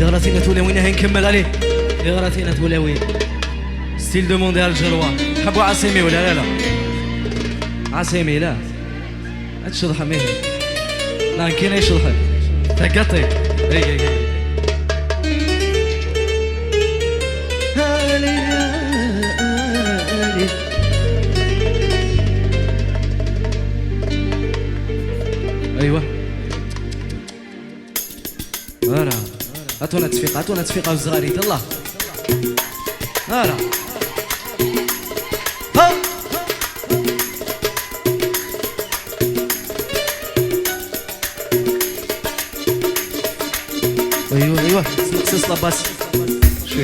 غراتينا تولاوين هاي نكمل عليه. غراتينا تولاوين ستيل دوموندي على الجلوة. حبوا عاصمي ولا لا؟ عاصمي لا هتشضح ميه لا كاين يشضح تقطي اي ايوه ارا عطونا تصفيقه وزغاريت الله ارا ها ايوه نقصص لاباس شوي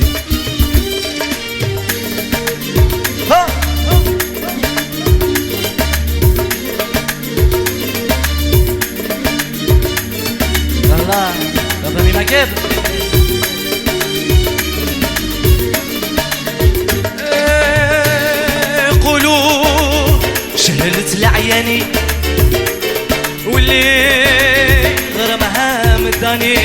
ها الله ربي ما كيف قولوا شهلت العياني واللي غرمها مداني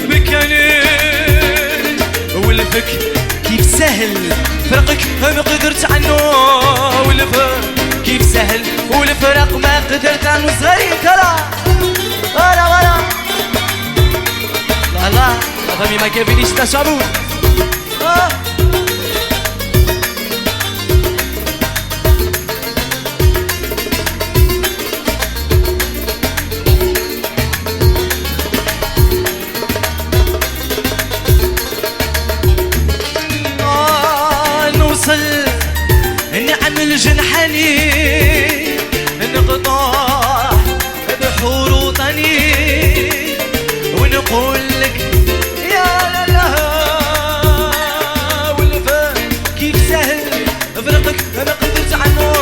بكاني ولفك كيف سهل فرقك ما قدرت عنه ولفك كيف سهل والفرق ما قدرت عنه صغير كلا ولا لا فمي ما كيفينيش تشعبوا نوصل نعمل جنحاني نقطع بحور وطني ونقول لك يا لا والفا كيف سهل فرقك ما قدرت عنه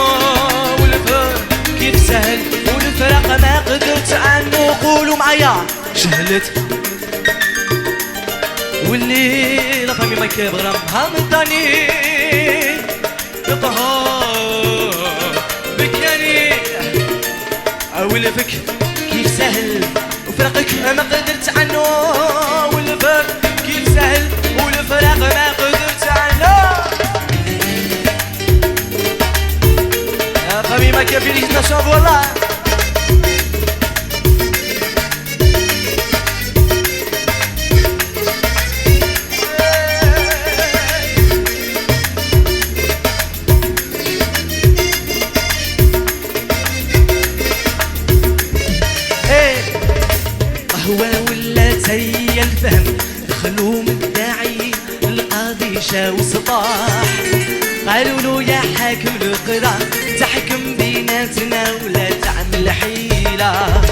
والفا كيف سهل والفرق ما قدرت عنه قولوا معايا شهلت واللي لقمي ما كيبغرمها من تاني يطهر بكاني ولفك كيف سهل وفرقك ما قدرت عنه والفرق كيف سهل والفرق ما قدرت عنه يا فمي ما كيفينيش نشرب والله ولا زي الفهم دخلوا مدعي القاضي شاو صباح قالوا له يا حاكم القضاء تحكم بيناتنا ولا تعمل حيلة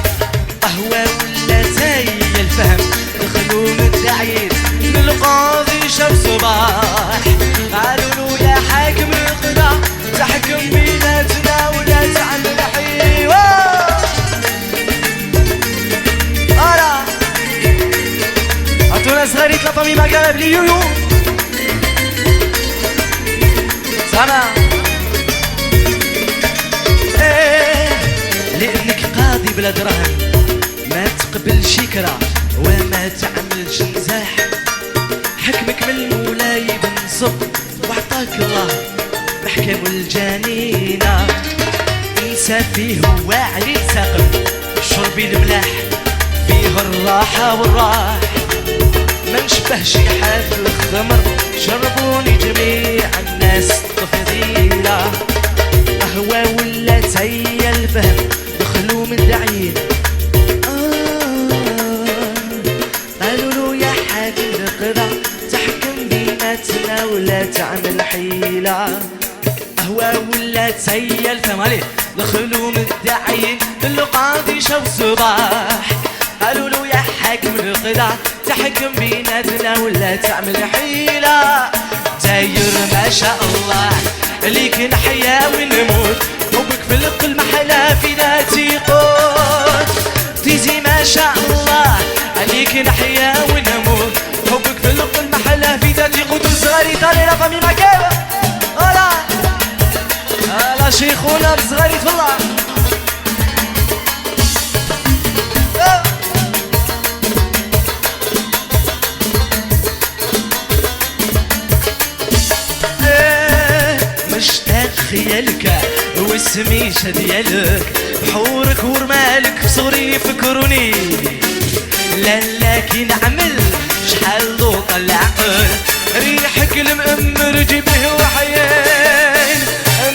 قهوة ولا زي الفهم دخلوا مدعي القاضي شاو صباح قالوا له يا حاكم القضاء تحكم بيناتنا ولا تعمل حيلة عطونا صغاري طلبا مي ما قلب لي يويو سما لأنك قاضي بلا دراهم ما تقبلش كرا وما تعملش نزاح حكمك من المولاي بنصب وعطاك الله بحكم الجنينة انسى فيه واعي ساقم شربي الملاح فيه الراحة والراح ما نشبهش حال الخمر شربوني جميع الناس تفضيلة قهوة ولا زي الفهم دخلوا مدعين قالوا له يا حاكم القضاء تحكم بيناتنا ولا تعمل حيلة قهوة ولا زي الفهم عليه دخلوا مدعين القاضي شو صباح قالوا له يا حاكم القضاء تحكم بيناتنا ولا تعمل حيلة داير ما شاء الله ليك نحيا ونموت حبك في القلب محلا في ذاتي قوت تيزي ما شاء الله عليك نحيا ونموت حبك في القلب محلا في ذاتي قوت صغاري طالي لا فامي ما كيف لا شيخونا بصغاري والله السميشة ديالك بحورك ورمالك بصغري يفكروني لالا كي نعمل شحال ضوط العقل ريحك المأمر جيبه وحيين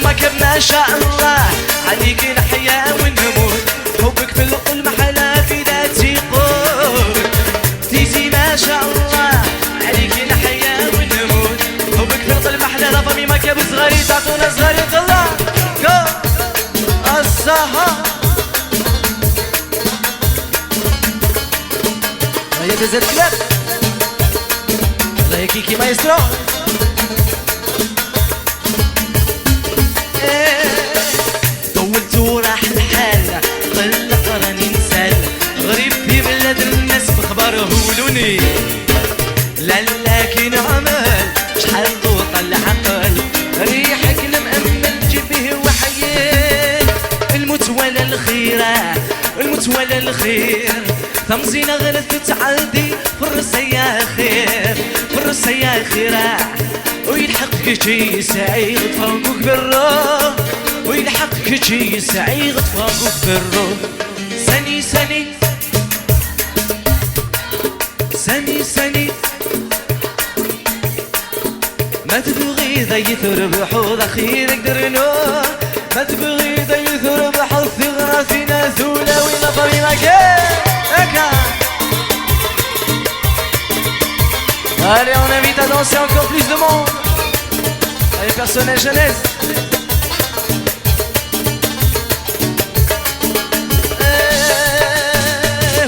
ما كان ما شاء الله عليك نحيا ونموت حبك في القلب محلا في ذاتي قول تيجي ما شاء الله عليك نحيا ونموت حبك في القلب محلا لا فمي ما كاب صغاري تعطونا صغاري الله السهر هيا بزر كلاب الله يكيكي مايسترو طولت وراح الحال قلق راني نسال غريب في بلاد الناس بخبار هولوني لالا كي نعمل شحال ضوط العقل ريحك المأمل جيبه وحيين الموت ولا الخيرة الموت ولا الخير تمزينة غلط تعدي فرصة يا خير فرصة يا خيرة ويلحقك شي سعيد تفوقك بالروح ويلحقك شي سعيد تفوقك بالروح سني سني سني سني ما تبغي ذا يثر بحوض خيرك درنو ما تبغي ذا يثر بحوض ثغرة فينا ثولة ولا فريمة كيكا. Allez, on invite à danser encore plus de monde. Allez, personnel jeunesse.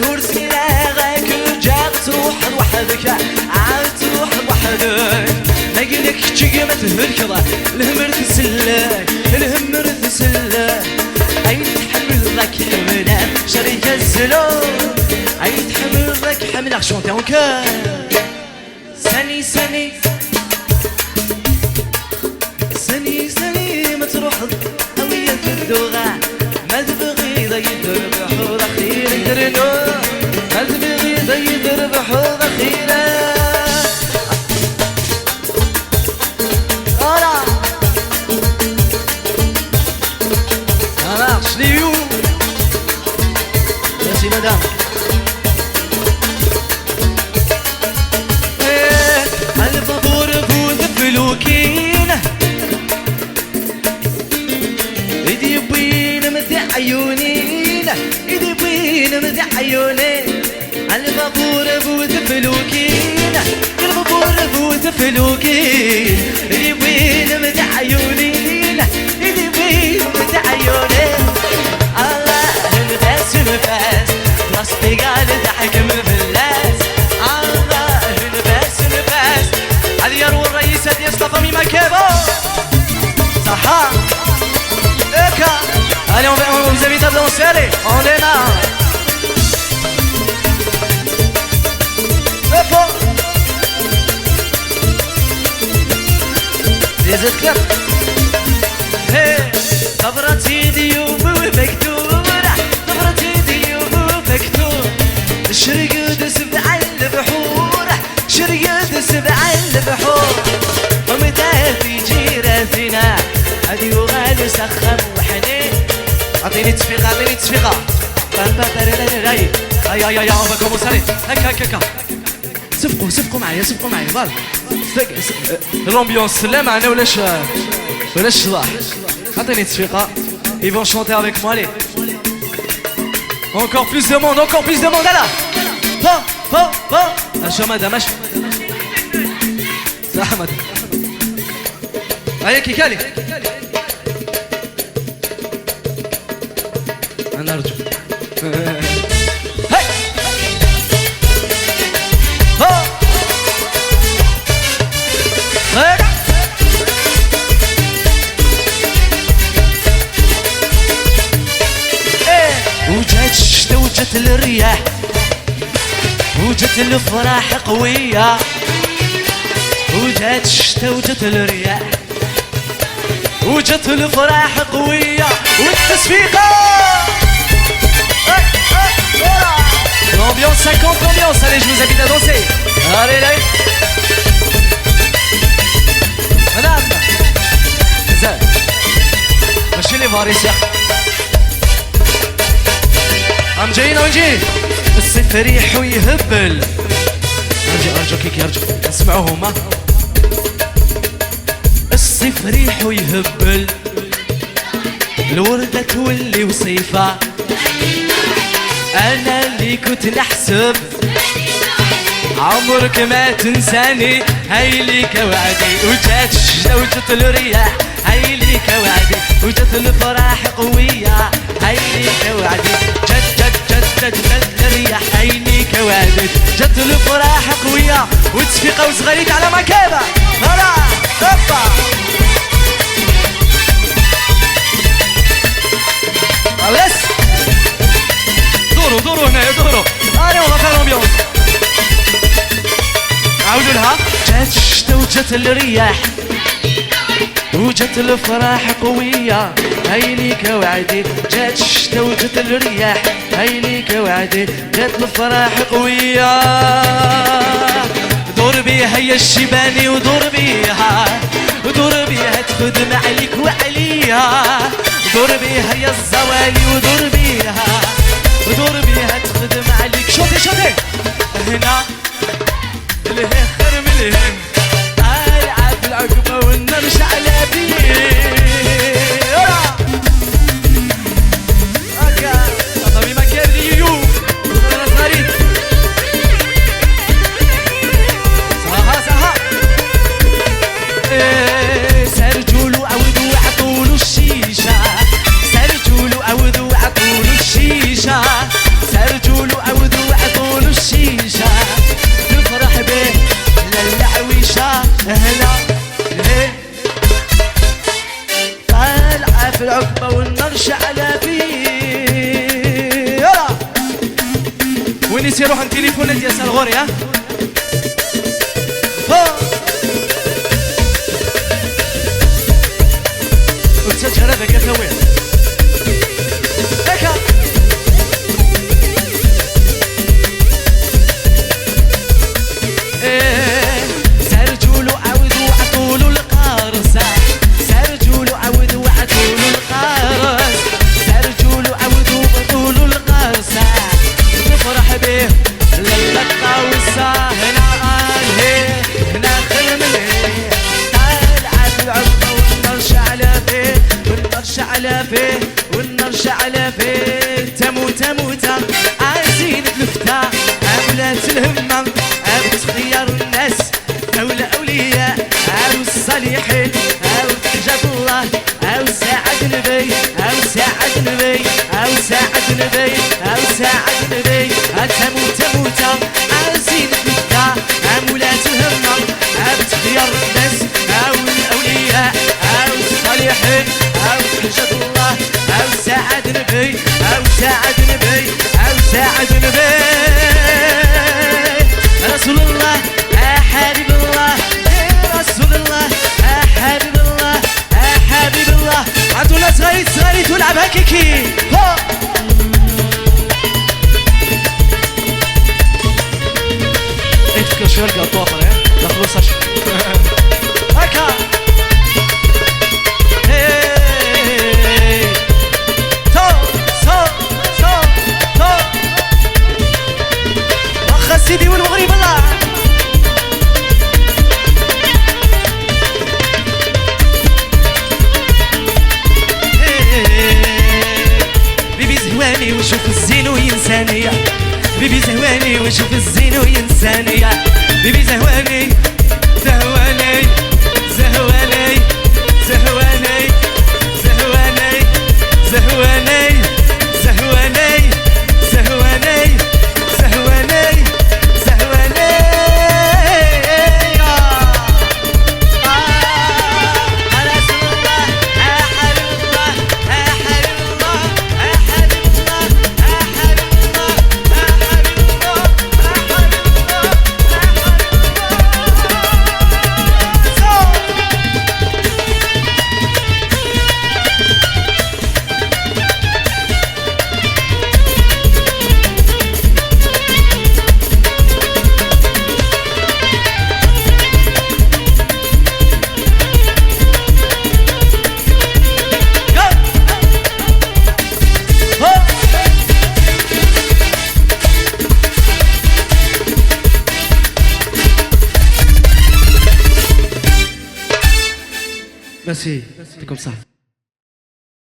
هرسي لاغاك جاب تروح لوحدك عاد تروح لوحدك ما قلك تجي ما تهركض الهمر تسلك الهمر تسلك اي تحمل لك حملك شريك الزلون اي تحمل لك حملك شونتي اون كور سني سني سني سني ما تروح قوية في الدغة ما تبغي ضي درب حوض خيرك درنو ما تبغي ضي درب حوض خيرك فوالا ça marche les you merci madame فلوكين ايدي بوين مدي عيونين ايدي بوين مدي عيونين على البابور بود فلوكين البابور بود فلوكين ايدي بوين مدي عيونين ايدي بوين مدي عيونين الله نفاس نفاس راسي قاعد ضحك مفلاس الله نفاس نفاس اليار والرئيس هدي اصطفى ميما كيبو صحا اكا allez on vous invite à danser allez on démarre hop les autres claps hey طبرتي ديوب مكتوبة طبرتي ديوب مكتوب الشرق سبع البحور شريد سبع البحور ومتى في جيرتنا هدي وغالي سخن وحنين اعطيني تصفيقة اعطيني تصفيقة اي اي اي on va commencer allez هكا هكا هكا سبقوا معايا سبقوا معايا فوالا l'ambiance لا معنا ولاش صلاح اعطيني تصفيقة ils vont chanter avec moi allez encore plus de monde là اشو مدام اشو صح مدام هيا كيكالي انا ارجو هاي ها هاي وجات الشتا وجات الرياح وجات الفرح قوية وجات الشتا وجات الرياح وجات الفرح قوية والتصفيقة l'ambiance 50 l'ambiance allez je vous invite à danser allez allez madame زاد ماشي لي فاريس يا عم جايين ونجي الصيف ريح ويهبل. ارجع كيك يرجع اسمعوا هما. الصيف ريح ويهبل الوردة تولي وصيفة. انا اللي كنت نحسب عمرك ما تنساني، هاي ليك وعدي. وجات الشتا وجات الرياح، هاي ليك وعدي. وجات الفرح قوية، هاي ليك وعدي. جات الرياح، هاي ليك وعدي. جات الفرح قوية وتصفيقة وصغريت على مكابة. هلا هوبا خلاص دوروا هنا دوروا. هاني والله فيها الامبيونس. عاودوا لها. جات الشتا وجات الرياح وجات الفرح قوية، هاي ليك وعدي. جات الشتا وجات الرياح، هاي ليك وعدي. جات الفرح قوية. دور بيها يا الشيباني ودور بيها، ودور بيها تخدم عليك وعليا. دور بيها يا الزوالي ودور بيها، ودور بيها تخدم عليك. شوتي هنا الهخر من الهم طالعة في العقبة والنار شعلة بيه. هكا طبي ما كان ليو انا صغيرين. صها سرجولو عودو عطولو الشيشة. سرجولو عودو عطولو الشيشة. سرجولو عودو عطولو الشيشة. نفرح به للعويشة. هلا طالعة في العقبة والنار شعلة فيه. يلا وين يصيروح عن تليفونات يا سالغوري. ها وتسجل هذاك يا خويا هكا. سرجولو عودو عطولو القارصة. سرجولو عودو عطولو القارص. سرجولو عودو عطولو القارصة. نفرح بيه للقطة والساهنة. هنا خرملي طالعة في العقبة والنار شعلة فيه. والنار شعلة فيه والنار شعلة فيه. تموت عايزين تلفتة عملات الهمة. بتخير الناس أو الأولياء أو الصالحين أو حجاب الله أو ساعد نبي أو ساعد نبي أو ساعد نبي أو ساعد نبي. تموت عايزين تلفتة عملات الهمة. بتخير الناس أو الأولياء أو الصالحين أو حجاب الله أو ساعد نبي أو ساعد نبي أو ساعد نبي. رسول الله حبيب الله رسول الله حبيب الله حبيب الله. عندو ناس صغيرين تلعب هكيكي. تفكر شو يلقى الطوفر لا خلصش هكا. واخا سيدي والمغرب الله. بيبي زهواني وشوف الزين وينسانية. بيبي زهواني وشوف الزين وينسانية. بيبي زهواني زهواني زهواني زهواني زهواني زهواني زهواني زهواني زهواني زهواني. رسول الله حبيب الله حبيب الله حبيب الله حبيب الله حبيب الله حبيب الله. ميرسي يعطيكم الصحة.